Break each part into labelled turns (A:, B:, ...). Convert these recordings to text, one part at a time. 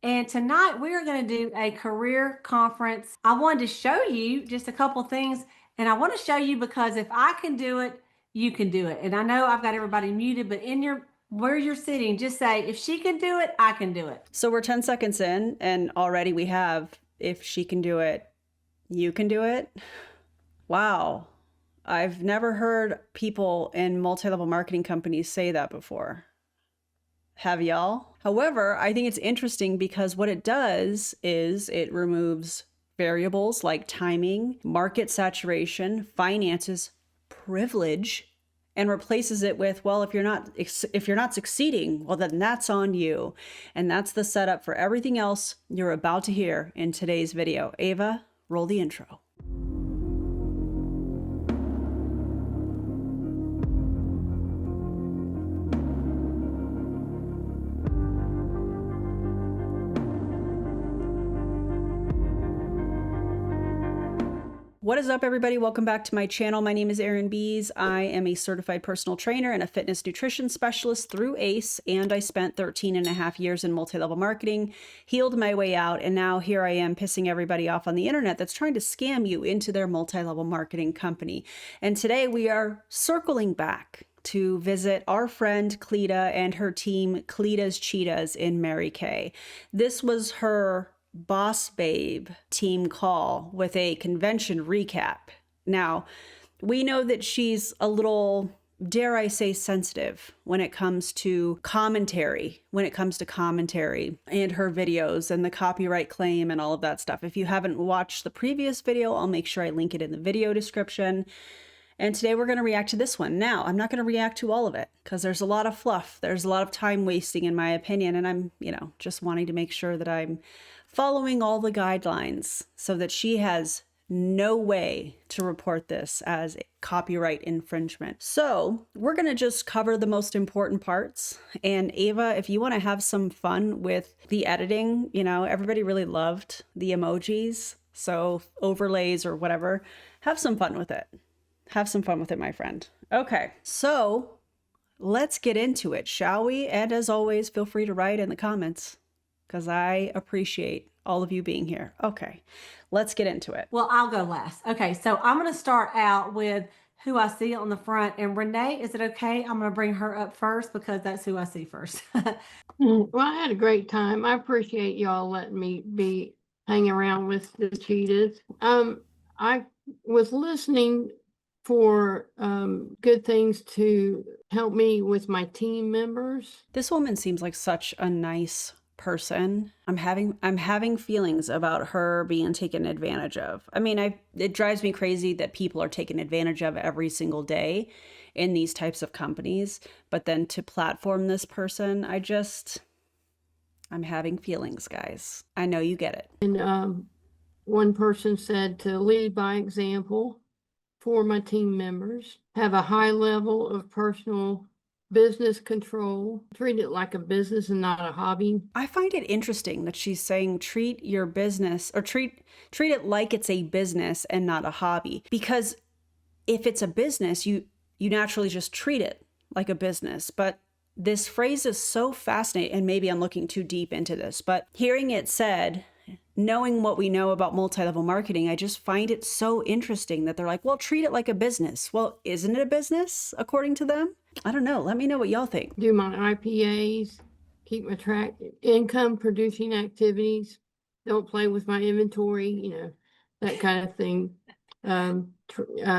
A: And tonight we are going to do a career conference. I wanted to show you just a couple things, and I want to show you because if I can do it, you can do it. And I know I've got everybody muted, but in your where you're sitting, just say, if she can do it, I can do it.
B: So we're 10 seconds in, and already we have, if she can do it, you can do it. Wow. I've never heard people in multi-level marketing companies say that before. Have y'all? However, I think it's interesting because what it does is it removes variables like timing, market saturation, finances, privilege, and replaces it with, well, if you're not succeeding, well, then that's on you. And that's the setup for everything else you're about to hear in today's video. Ava, roll the intro. What is up, everybody? Welcome back to my channel. My name is Erin Bies. I am a certified personal trainer and a fitness nutrition specialist through ACE, and I spent 13 and a half years in multi-level marketing, healed my way out, and now here I am pissing everybody off on the internet that's trying to scam you into their multi-level marketing company. And today we are circling back to visit our friend Cleta and her team, Cleta's Cheetahs in Mary Kay. This was her boss babe team call with a convention recap. Now, we know that she's a little, dare I say, sensitive when it comes to commentary, and her videos and the copyright claim and all of that stuff. If you haven't watched the previous video, I'll make sure I link it in the video description. And today we're going to react to this one. Now, I'm not going to react to all of it because there's a lot of fluff. There's a lot of time wasting in my opinion. And I'm, just wanting to make sure that I'm following all the guidelines so that she has no way to report this as copyright infringement. So we're going to just cover the most important parts. And Ava, if you want to have some fun with the editing, everybody really loved the emojis. So overlays or whatever, have some fun with it. Have some fun with it, my friend. Okay, so let's get into it, shall we? And as always, feel free to write in the comments because I appreciate all of you being here. Okay, let's get into it.
A: Well, I'll go last. Okay, so I'm going to start out with who I see on the front. And Renee, is it okay? I'm going to bring her up first because that's who I see first.
C: Well, I had a great time. I appreciate y'all letting me be hanging around with the cheetahs. I was listening for good things to help me with my team members.
B: This woman seems like such a nice person. I'm having feelings about her being taken advantage of. I mean, it drives me crazy that people are taken advantage of every single day in these types of companies, but then to platform this person, I'm having feelings, guys. I know you get it.
C: And one person said to lead by example for my team members, have a high level of personal business control, treat it like a business and not a hobby.
B: I find it interesting that she's saying treat your business or treat it like it's a business and not a hobby. Because if it's a business, you naturally just treat it like a business. But this phrase is so fascinating, and maybe I'm looking too deep into this, but hearing it said, knowing what we know about multi-level marketing, I just find it so interesting that they're like, well, treat it like a business. Well, isn't it a business according to them? I don't know. Let me know what y'all think.
C: Do my IPAs, keep my track, income producing activities, don't play with my inventory, that kind of thing.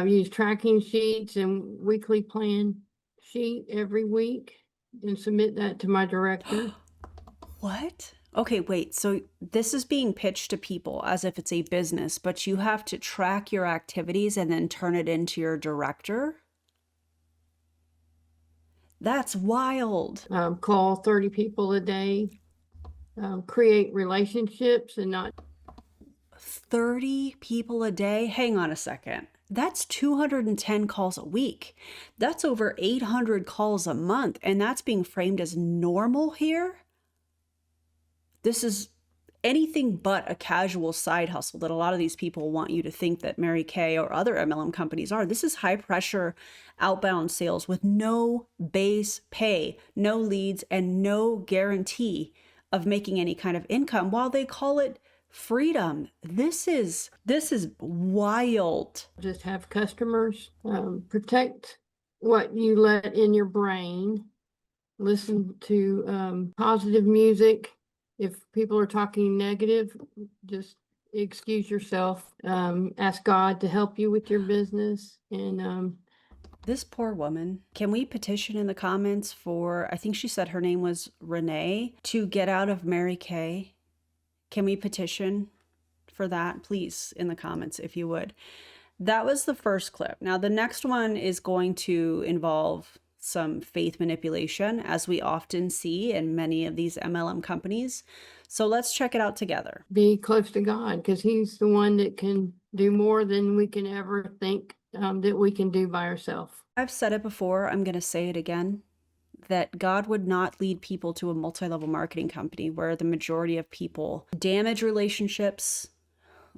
C: Use tracking sheets and weekly plan sheet every week and submit that to my director.
B: What? Okay, wait, so this is being pitched to people as if it's a business, but you have to track your activities and then turn it into your director? That's wild.
C: Call 30 people a day, create relationships and not
B: 30 people a day? Hang on a second. That's 210 calls a week. That's over 800 calls a month, and that's being framed as normal here? This is anything but a casual side hustle that a lot of these people want you to think that Mary Kay or other MLM companies are. This is high pressure outbound sales with no base pay, no leads, and no guarantee of making any kind of income while they call it freedom. This is wild.
C: Just have customers, protect what you let in your brain, listen to positive music. If people are talking negative, just excuse yourself, ask God to help you with your business. And
B: this poor woman, can we petition in the comments for, I think she said her name was Renee, to get out of Mary Kay? Can we petition for that, please, in the comments, if you would? That was the first clip. Now, the next one is going to involve some faith manipulation, as we often see in many of these MLM companies. So let's check it out together.
C: be close to God, because He's the one that can do more than we can ever think that we can do by ourselves.
B: I've said it before, I'm going to say it again, that God would not lead people to a multi-level marketing company where the majority of people damage relationships,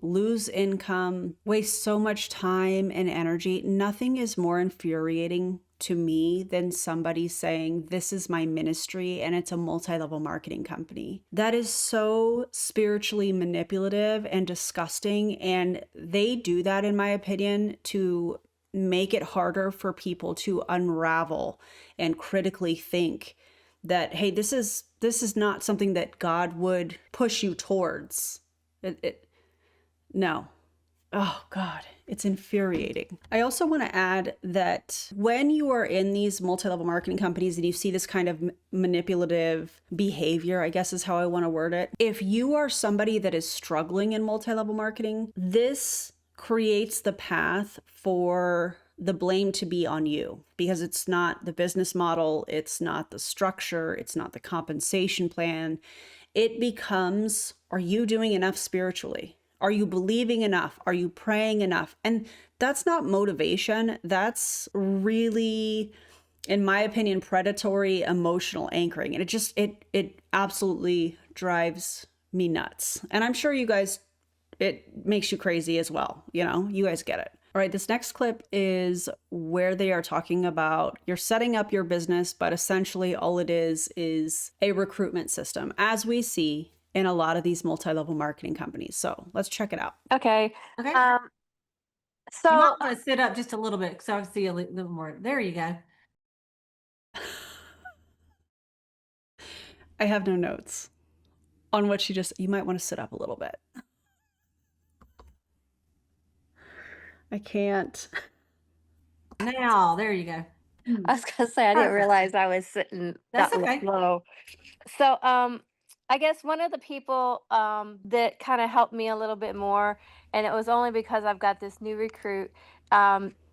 B: lose income, waste so much time and energy. Nothing is more infuriating to me than somebody saying, this is my ministry and it's a multi-level marketing company. That is so spiritually manipulative and disgusting. And they do that, in my opinion, to make it harder for people to unravel and critically think that, hey, this is not something that God would push you towards. No. Oh God, it's infuriating. I also want to add that when you are in these multi-level marketing companies and you see this kind of manipulative behavior, I guess is how I want to word it. If you are somebody that is struggling in multi-level marketing, this creates the path for the blame to be on you, because it's not the business model, it's not the structure, it's not the compensation plan. It becomes, are you doing enough spiritually? Are you believing enough? Are you praying enough? And that's not motivation. That's really, in my opinion, predatory emotional anchoring. And it absolutely drives me nuts. And I'm sure you guys, it makes you crazy as well. You know, you guys get it. All right, this next clip is where they are talking about you're setting up your business, but essentially all it is a recruitment system, as we see in a lot of these multi-level marketing companies. So let's check it out.
D: Okay.
A: Okay.
D: So
A: You might want to sit up just a little bit so I can see a little more. There you go.
B: I have no notes on what she just, you might want to sit up a little bit. I can't.
A: Now, there you go.
D: I was gonna say I didn't
A: Perfect.
D: realize I was sitting
A: That's
D: that
A: okay.
D: low. So I guess one of the people that kind of helped me a little bit more, and it was only because I've got this new recruit,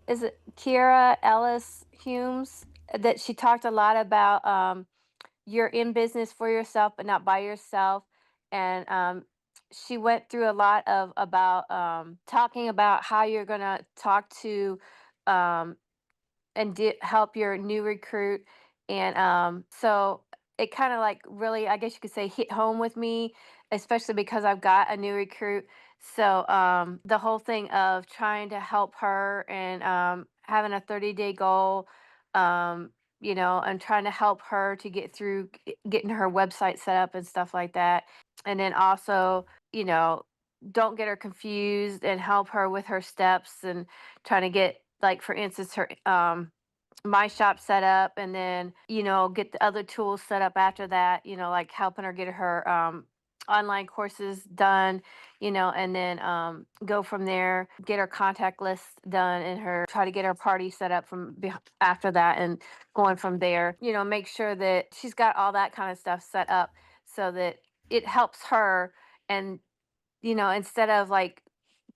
D: is it Kiera Ellis Humes, that she talked a lot about you're in business for yourself but not by yourself. And she went through a lot of about talking about how you're gonna talk to um, and help your new recruit. And so it kind of like really, I guess you could say, hit home with me, especially because I've got a new recruit. So the whole thing of trying to help her and having a 30-day goal, you know, and trying to help her to get through getting her website set up and stuff like that. And then also, you know, don't get her confused and help her with her steps and trying to get, like, for instance, her my shop set up, and then, you know, get the other tools set up after that, you know, like helping her get her online courses done, you know, and then go from there, get her contact list done, and her try to get her party set up from after that, and going from there, you know, make sure that she's got all that kind of stuff set up so that it helps her. And you know, instead of like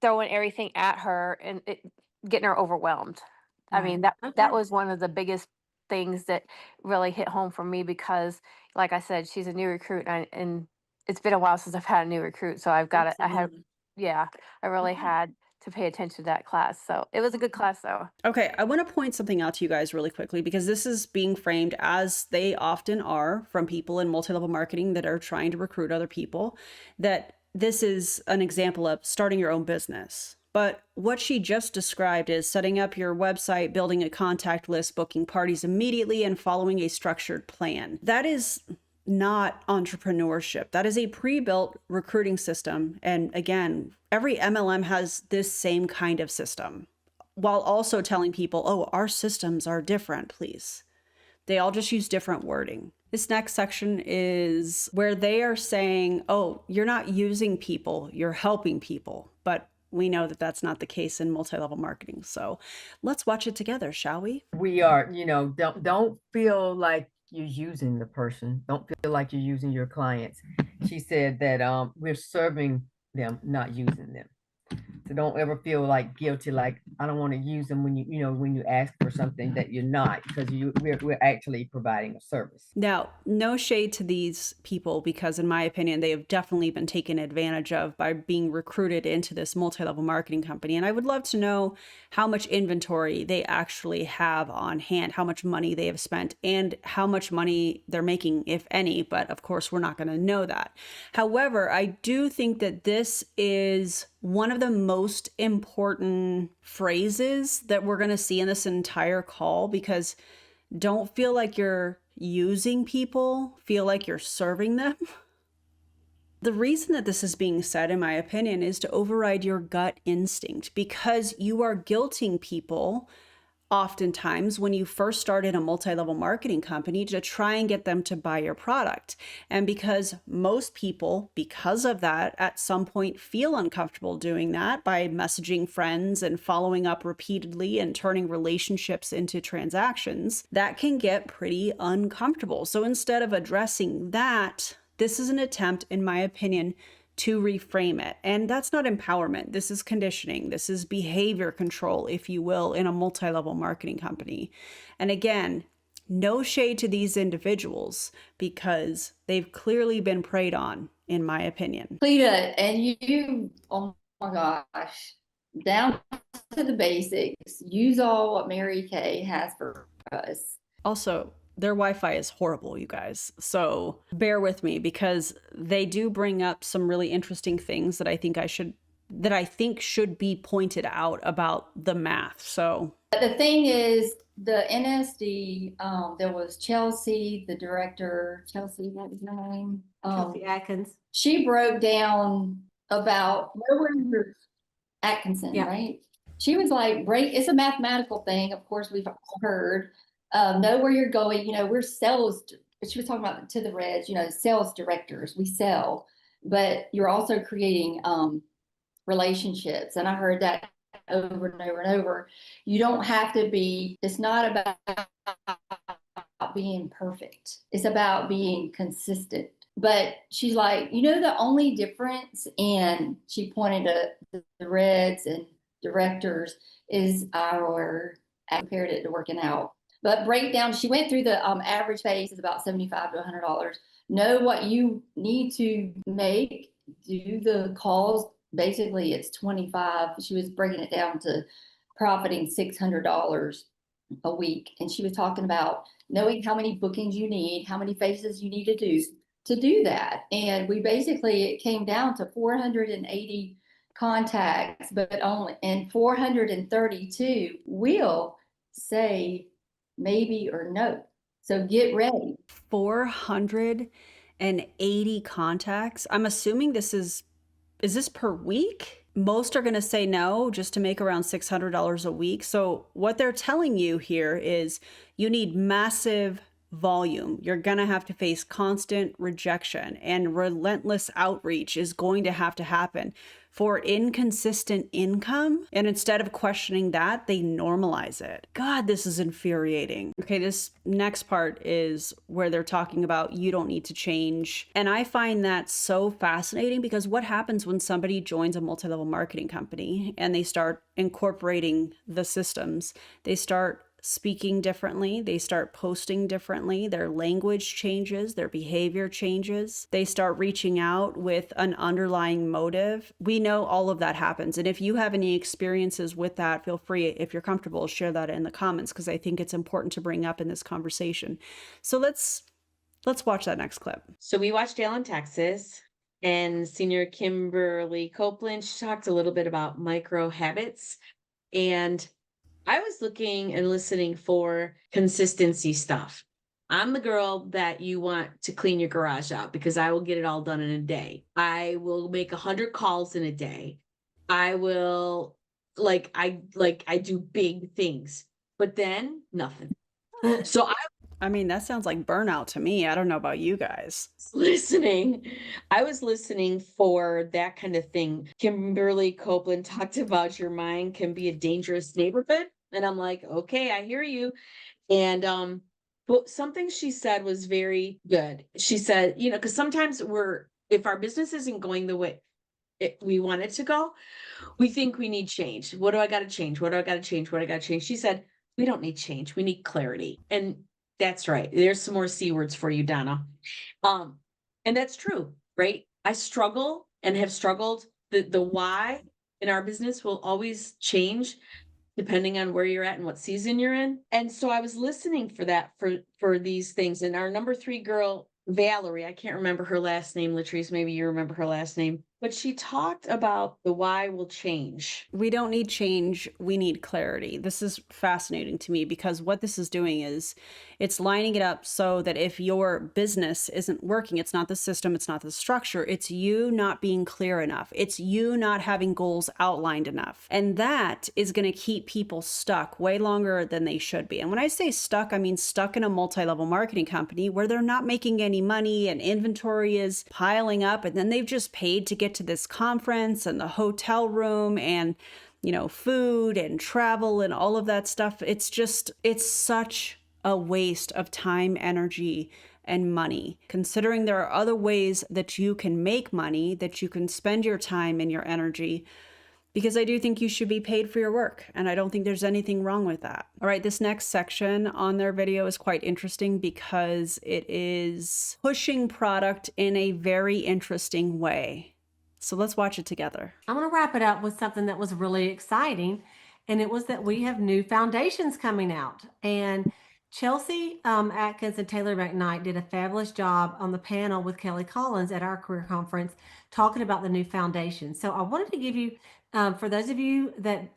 D: throwing everything at her and it getting her overwhelmed. I mean,
A: Right.
D: that
A: Okay.
D: was one of the biggest things that really hit home for me, because like I said, she's a new recruit, and it's been a while since I've had a new recruit, so I've got it.
A: Absolutely.
D: Yeah, I really
A: Okay.
D: had to pay attention to that class. So it was a good class though.
B: Okay, I want to point something out to you guys really quickly, because this is being framed, as they often are from people in multi-level marketing that are trying to recruit other people, that this is an example of starting your own business. But what she just described is setting up your website, building a contact list, booking parties immediately, and following a structured plan. That is not entrepreneurship. That is a pre-built recruiting system. And again, every MLM has this same kind of system, while also telling people, oh, our systems are different, please. They all just use different wording. This next section is where they are saying, oh, you're not using people, you're helping people. But we know that that's not the case in multi-level marketing. So let's watch it together, shall we?
E: We are, don't feel like you're using the person. Don't feel like you're using your clients. She said that we're serving them, not using them. So don't ever feel like guilty, like I don't want to use them when when you ask for something that you're not, because we're actually providing a service.
B: Now, no shade to these people, because in my opinion, they have definitely been taken advantage of by being recruited into this multi-level marketing company. And I would love to know how much inventory they actually have on hand, how much money they have spent, and how much money they're making, if any. But of course, we're not going to know that. However, I do think that this is one of the most important phrases that we're going to see in this entire call, because don't feel like you're using people, feel like you're serving them. The reason that this is being said, in my opinion, is to override your gut instinct, because you are guilting people oftentimes when you first started a multi-level marketing company to try and get them to buy your product. And because most people, because of that, at some point feel uncomfortable doing that by messaging friends and following up repeatedly and turning relationships into transactions, that can get pretty uncomfortable. So instead of addressing that, this is an attempt, in my opinion, to reframe it. And that's not empowerment. This is conditioning. This is behavior control, if you will, in a multi-level marketing company. And again, no shade to these individuals, because they've clearly been preyed on, in my opinion.
F: Cleta, and you, oh my gosh, down to the basics. Use all what Mary Kay has for us.
B: Also, their Wi-Fi is horrible, you guys. So bear with me, because they do bring up some really interesting things that I think should be pointed out about the math. So
F: But the thing is, the NSD, there was Chelsea, the director, Chelsea, what was her name?
A: Chelsea Atkins.
F: She broke down about Atkinson,
A: Yeah.
F: right? She was like, it's a mathematical thing. Of course, we've all heard. Know where you're going. We're sales. She was talking about to the Reds, sales directors. We sell, but you're also creating relationships. And I heard that over and over and over. You don't have to be. It's not about being perfect. It's about being consistent. But she's like, the only difference, and she pointed to the Reds and directors, is I compared it to working out. But breakdown, she went through the average base is about $75 to $100. Know what you need to make, do the calls. Basically, it's 25. She was breaking it down to profiting $600 a week. And she was talking about knowing how many bookings you need, how many faces you need to do that. And it came down to 480 contacts, but only, and 432 will say maybe or no. So get ready.
B: 480 contacts. I'm assuming is this per week? Most are going to say no, just to make around $600 a week. So what they're telling you here is you need massive volume. You're going to have to face constant rejection, and relentless outreach is going to have to happen for inconsistent income. And instead of questioning that, they normalize it. God, this is infuriating. Okay, this next part is where they're talking about you don't need to change. And I find that so fascinating, because what happens when somebody joins a multi-level marketing company and they start incorporating the systems? They start speaking differently, they start posting differently, their language changes, their behavior changes, they start reaching out with an underlying motive. We know all of that happens. And if you have any experiences with that, feel free, if you're comfortable, share that in the comments, because I think it's important to bring up in this conversation. So let's watch that next clip.
G: So we watched Dale in Texas, and Senior Kimberly Copeland, she talked a little bit about micro habits, and I was looking and listening for consistency stuff. I'm the girl that you want to clean your garage out because I will get it all done in a day. I will make 100 calls in a day. I will I do big things, but then nothing. So
B: I mean, that sounds like burnout to me. I don't know about you guys.
G: listening. I was listening for that kind of thing. Kimberly Copeland talked about your mind can be a dangerous neighborhood. And I'm like, okay, I hear you. And but something she said was very good. She said, you know, because sometimes if our business isn't going the way we want it to go, we think we need change. What do I got to change? What do I got to change? What do I got to change? She said, we don't need change. We need clarity. And that's right. There's some more C words for you, Donna. Um, and that's true, right? I struggle and have struggled. The why in our business will always change depending on where you're at and what season you're in. And so I was listening for that for these things. And our number 3 girl, Valerie, I can't remember her last name, Latrice, maybe you remember her last name, but she talked about the why will change.
B: We don't need change. We need clarity. This is fascinating to me because what this is doing is it's lining it up so that if your business isn't working, it's not the system, it's not the structure, it's you not being clear enough. It's you not having goals outlined enough. And that is going to keep people stuck way longer than they should be. And when I say stuck, I mean stuck in a multi-level marketing company where they're not making any money and inventory is piling up, and then they've just paid to get to this conference and the hotel room and, you know, food and travel and all of that stuff. It's such a waste of time, energy, and money, considering there are other ways that you can make money, that you can spend your time and your energy, because I do think you should be paid for your work. And I don't think there's anything wrong with that. All right, this next section on their video is quite interesting because it is pushing product in a very interesting way. So let's watch it together.
A: I'm going to wrap it up with something that was really exciting. And it was that we have new foundations coming out. And Chelsea Atkins and Taylor McKnight did a fabulous job on the panel with Kelly Collins at our career conference talking about the new foundation. So I wanted to give you, for those of you that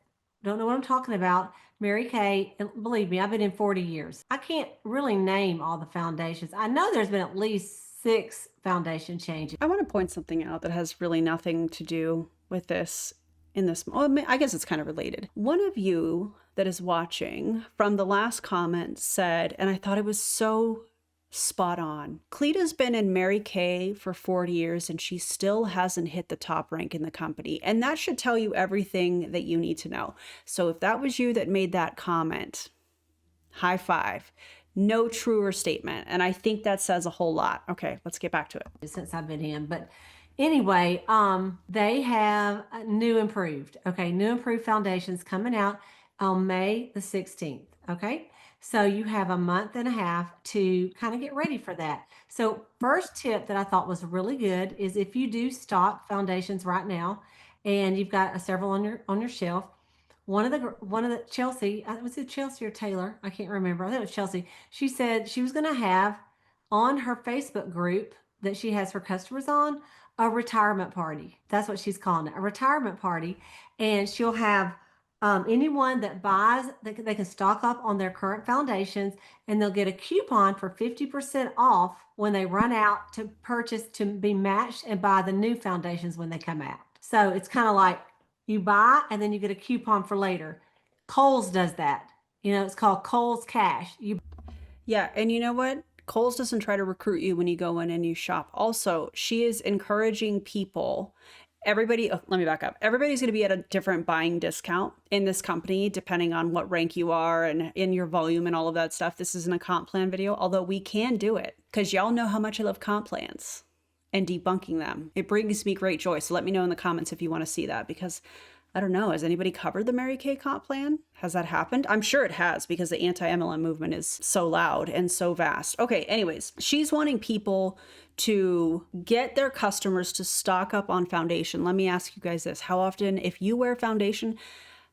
A: don't know what I'm talking about, Mary Kay, and believe me, I've been in 40 years. I can't really name all the foundations. I know there's been at least 6 foundation changes.
B: I want to point something out that has really nothing to do with this in this. Well, I guess it's kind of related. One of you that is watching from the last comment said, and I thought it was so spot on, Cleta's been in Mary Kay for 40 years and she still hasn't hit the top rank in the company. And that should tell you everything that you need to know. So if that was you that made that comment, high five. No truer statement. And I think that says a whole lot. Okay, let's get back to it.
A: Since I've been in, but anyway, they have new improved foundations coming out on May the 16th. Okay. So you have a month and a half to kind of get ready for that. So first tip that I thought was really good is if you do stock foundations right now and you've got several on your shelf, one of the Chelsea, was it Chelsea or Taylor? I can't remember. I think it was Chelsea. She said she was going to have on her Facebook group that she has her customers on a retirement party. That's what she's calling it, a retirement party. And she'll have anyone that buys, they can stock up on their current foundations and they'll get a coupon for 50% off when they run out to purchase to be matched and buy the new foundations when they come out. So it's kind of like you buy and then you get a coupon for later. Kohl's does that. You know, it's called Kohl's Cash.
B: Yeah, and you know what? Kohl's doesn't try to recruit you when you go in and you shop. Also, she is encouraging people. Everybody, let me back up. Everybody's going to be at a different buying discount in this company, depending on what rank you are and in your volume and all of that stuff. This isn't a comp plan video, although we can do it because y'all know how much I love comp plans and debunking them. It brings me great joy. So let me know in the comments if you want to see that, because I don't know, has anybody covered the Mary Kay comp plan? Has that happened? I'm sure it has because the anti-MLM movement is so loud and so vast. Okay, anyways, she's wanting people to get their customers to stock up on foundation. Let me ask you guys this. How often, if you wear foundation,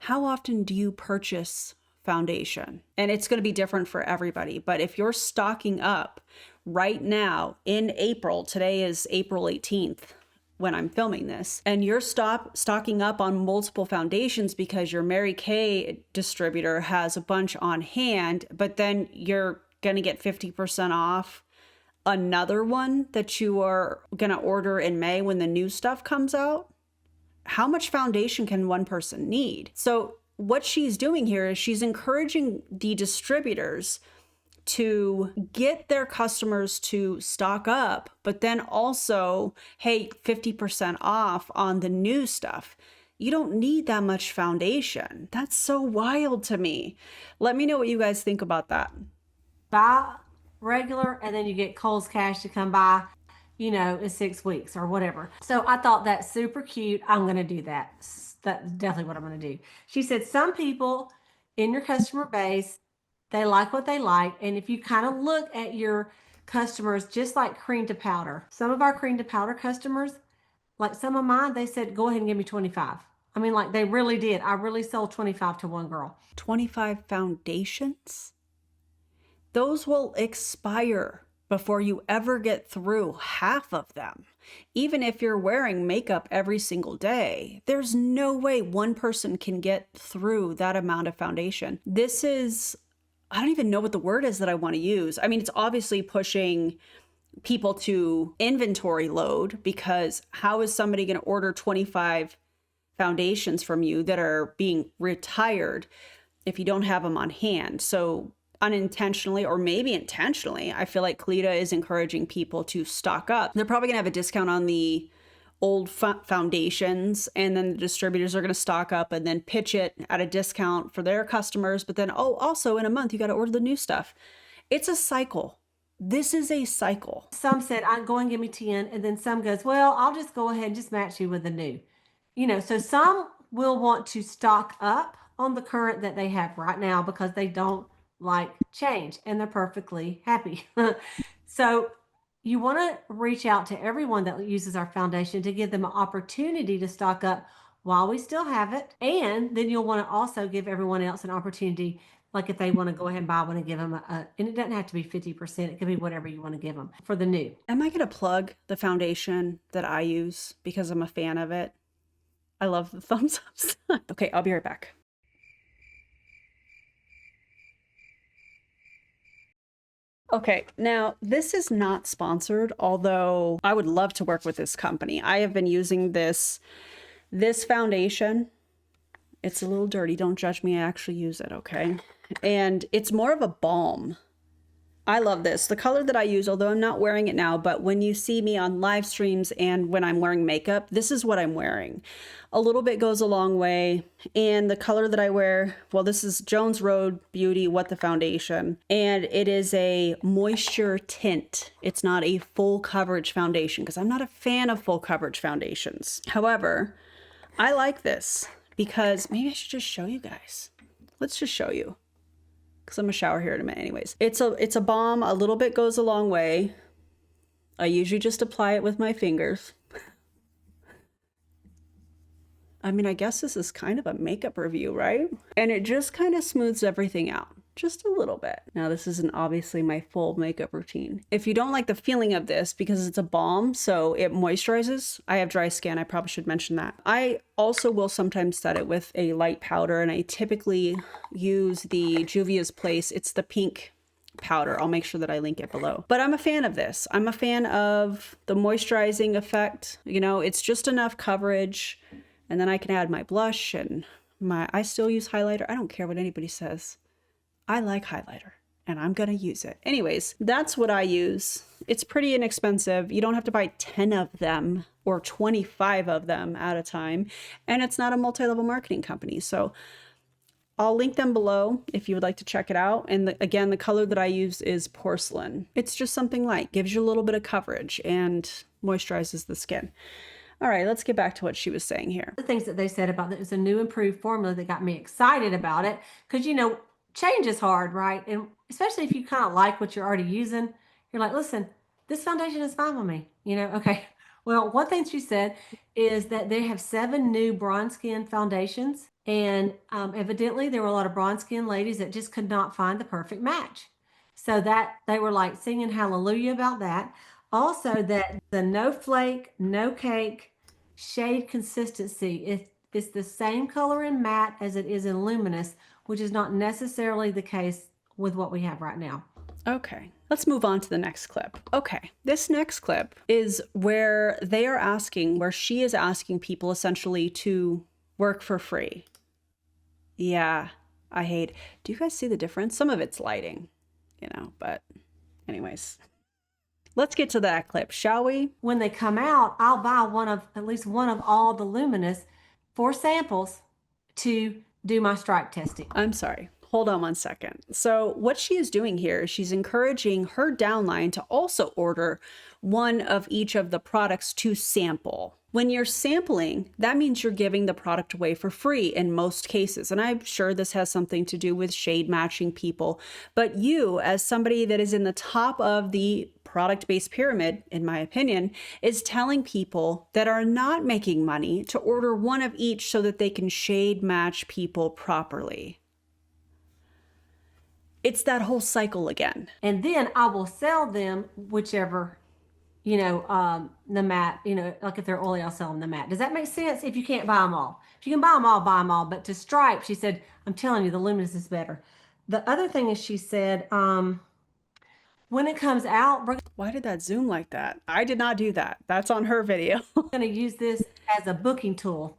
B: how often do you purchase foundation? And it's going to be different for everybody. But if you're stocking up right now in April, today is April 18th, when I'm filming this, and you're stocking up on multiple foundations because your Mary Kay distributor has a bunch on hand, but then you're going to get 50% off another one that you are going to order in May when the new stuff comes out, how much foundation can one person need? So what she's doing here is she's encouraging the distributors to get their customers to stock up, but then also, hey, 50% off on the new stuff. You don't need that much foundation. That's so wild to me. Let me know what you guys think about that.
A: Buy regular, and then you get Kohl's Cash to come by, you know, in 6 weeks or whatever. So I thought that's super cute. I'm going to do that. That's definitely what I'm going to do. She said some people in your customer base, they like what they like. And if you kind of look at your customers, just like cream to powder, some of our cream to powder customers, like some of mine, they said, go ahead and give me 25. I mean, like they really did. I really sold 25 to one girl.
B: 25 foundations? Those will expire before you ever get through half of them. Even if you're wearing makeup every single day, there's no way one person can get through that amount of foundation. This is, I don't even know what the word is that I want to use. I mean, it's obviously pushing people to inventory load, because how is somebody going to order 25 foundations from you that are being retired if you don't have them on hand? So unintentionally, or maybe intentionally, I feel like Cleta is encouraging people to stock up. They're probably gonna have a discount on the old foundations, and then the distributors are gonna stock up and then pitch it at a discount for their customers. But then, oh, also in a month, you got to order the new stuff. It's a cycle. This is a cycle.
A: Some said, I'm going to give me 10. And then some goes, well, I'll just go ahead and just match you with the new. You know, so some will want to stock up on the current that they have right now because they don't like change and they're perfectly happy. So you want to reach out to everyone that uses our foundation to give them an opportunity to stock up while we still have it. And then you'll want to also give everyone else an opportunity, like if they want to go ahead and buy one, and give them and it doesn't have to be 50%. It could be whatever you want to give them for the new.
B: Am I going to plug the foundation that I use because I'm a fan of it? I love the thumbs ups. Okay, I'll be right back. Okay, now this is not sponsored, although I would love to work with this company. I have been using this foundation. It's a little dirty. Don't judge me. I actually use it, okay? And it's more of a balm. I love this. The color that I use, although I'm not wearing it now, but when you see me on live streams and when I'm wearing makeup, this is what I'm wearing. A little bit goes a long way. And the color that I wear, well, this is Jones Road Beauty What the Foundation. And it is a moisture tint. It's not a full coverage foundation because I'm not a fan of full coverage foundations. However, I like this because maybe I should just show you guys. Let's just show you, because I'm gonna shower here in a minute anyways. It's a balm. A little bit goes a long way. I usually just apply it with my fingers. I mean, I guess this is kind of a makeup review, right? And it just kind of smooths everything out just a little bit. Now, this isn't obviously my full makeup routine. If you don't like the feeling of this, because it's a balm, so it moisturizes. I have dry skin. I probably should mention that. I also will sometimes set it with a light powder, and I typically use the Juvia's Place. It's the pink powder. I'll make sure that I link it below. But I'm a fan of this. I'm a fan of the moisturizing effect. You know, it's just enough coverage, and then I can add my blush and I still use highlighter. I don't care what anybody says. I like highlighter and I'm gonna use it. Anyways, that's what I use. It's pretty inexpensive. You don't have to buy 10 of them or 25 of them at a time. And it's not a multi-level marketing company. So I'll link them below if you would like to check it out. And again, the color that I use is porcelain. It's just something light, gives you a little bit of coverage and moisturizes the skin. All right, let's get back to what she was saying here.
A: The things that they said about it was a new improved formula that got me excited about it. Because, you know, change is hard, right? And especially if you kind of like what you're already using, you're like, listen, this foundation is fine with me, you know? Okay. Well, one thing she said is that they have 7 new bronze skin foundations. And evidently there were a lot of bronze skin ladies that just could not find the perfect match. So that they were like singing hallelujah about that. Also that the no flake, no cake shade consistency is the same color in matte as it is in luminous, which is not necessarily the case with what we have right now.
B: Okay, let's move on to the next clip. Okay, this next clip is where she is asking people essentially to work for free. Yeah, do you guys see the difference? Some of it's lighting, but anyways. Let's get to that clip, shall we?
A: When they come out, I'll buy at least one of all the luminous for samples to do my strike testing.
B: I'm sorry. Hold on one second. So what she is doing here is she's encouraging her downline to also order one of each of the products to sample. When you're sampling, that means you're giving the product away for free in most cases. And I'm sure this has something to do with shade matching people. But you, as somebody that is in the top of the product-based pyramid, in my opinion, is telling people that are not making money to order one of each so that they can shade match people properly. It's that whole cycle again.
A: And then I will sell them whichever, the matte, like if they're oily, I'll sell them the matte. Does that make sense? If you can't buy them all. If you can buy them all, buy them all. But to stripe, she said, I'm telling you, the luminous is better. The other thing is she said, when it comes out, we're
B: Why did that zoom like that? I did not do that. That's on her video.
A: going to use this as a booking tool.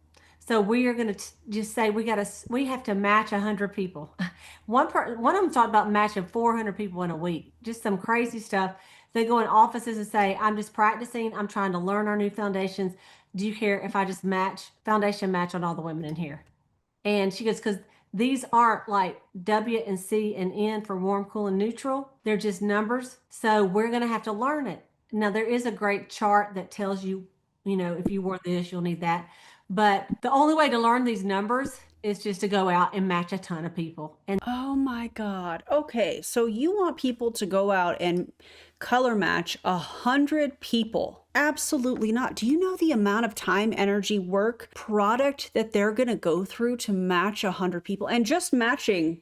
A: So we are going to just say we have to match 100 people. One of them talked about matching 400 people in a week. Just some crazy stuff. They go in offices and say, I'm just practicing. I'm trying to learn our new foundations. Do you care if I just foundation match on all the women in here? And she goes, because these aren't like W and C and N for warm, cool, and neutral. They're just numbers. So we're going to have to learn it. Now, there is a great chart that tells you, if you wore this, you'll need that. But the only way to learn these numbers is just to go out and match a ton of people. And
B: oh my God. Okay. So you want people to go out and color match 100 people? Absolutely not. Do you know the amount of time, energy, work, product that they're going to go through to match 100 people? And just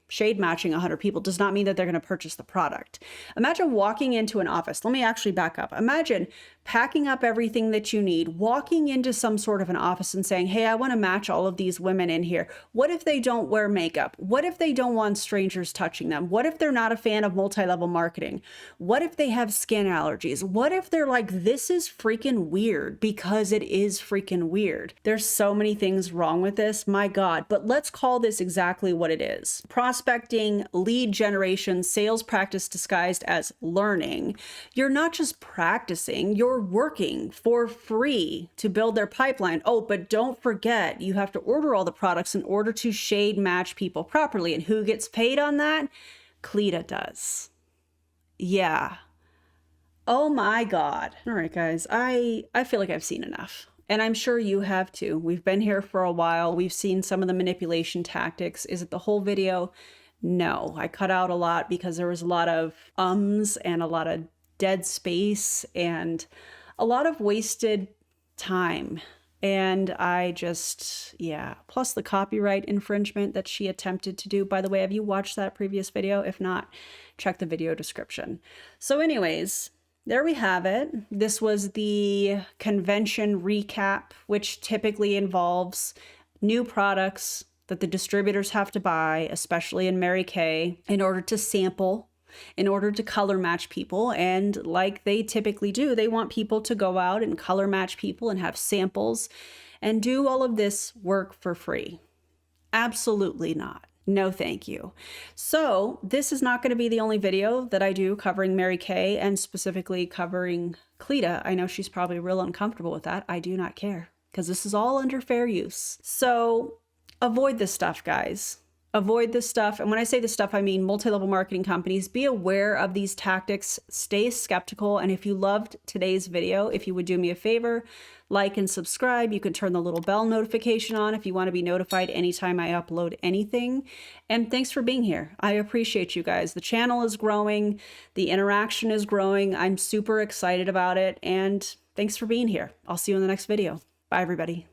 B: shade matching 100 people does not mean that they're going to purchase the product. Imagine walking into an office. Let me actually back up. Imagine packing up everything that you need, walking into some sort of an office and saying, hey, I want to match all of these women in here. What if they don't wear makeup? What if they don't want strangers touching them? What if they're not a fan of multi-level marketing? What if they have skin allergies? What if they're like, this is freaking weird? Because it is freaking weird. There's so many things wrong with this, my God. But let's call this exactly what it is. Prospecting, lead generation, sales practice disguised as learning. You're not just practicing, you're working for free to build their pipeline. Oh, but don't forget, you have to order all the products in order to shade match people properly. And who gets paid on that? Cleta does. Yeah. Oh my God. All right, guys, I feel like I've seen enough. And I'm sure you have too. We've been here for a while. We've seen some of the manipulation tactics. Is it the whole video? No, I cut out a lot because there was a lot of ums and a lot of dead space and a lot of wasted time. And plus the copyright infringement that she attempted to do. By the way, have you watched that previous video? If not, check the video description. So anyways, there we have it. This was the convention recap, which typically involves new products that the distributors have to buy, especially in Mary Kay, in order to sample, in order to color match people. And like they typically do, they want people to go out and color match people and have samples and do all of this work for free. Absolutely not. No, thank you. So this is not going to be the only video that I do covering Mary Kay and specifically covering Cleta. I know she's probably real uncomfortable with that. I do not care because this is all under fair use. So avoid this stuff, guys. Avoid this stuff. And when I say this stuff, I mean multi-level marketing companies. Be aware of these tactics. Stay skeptical. And if you loved today's video, if you would do me a favor, like and subscribe. You can turn the little bell notification on if you want to be notified anytime I upload anything. And thanks for being here. I appreciate you guys. The channel is growing. The interaction is growing. I'm super excited about it. And thanks for being here. I'll see you in the next video. Bye, everybody.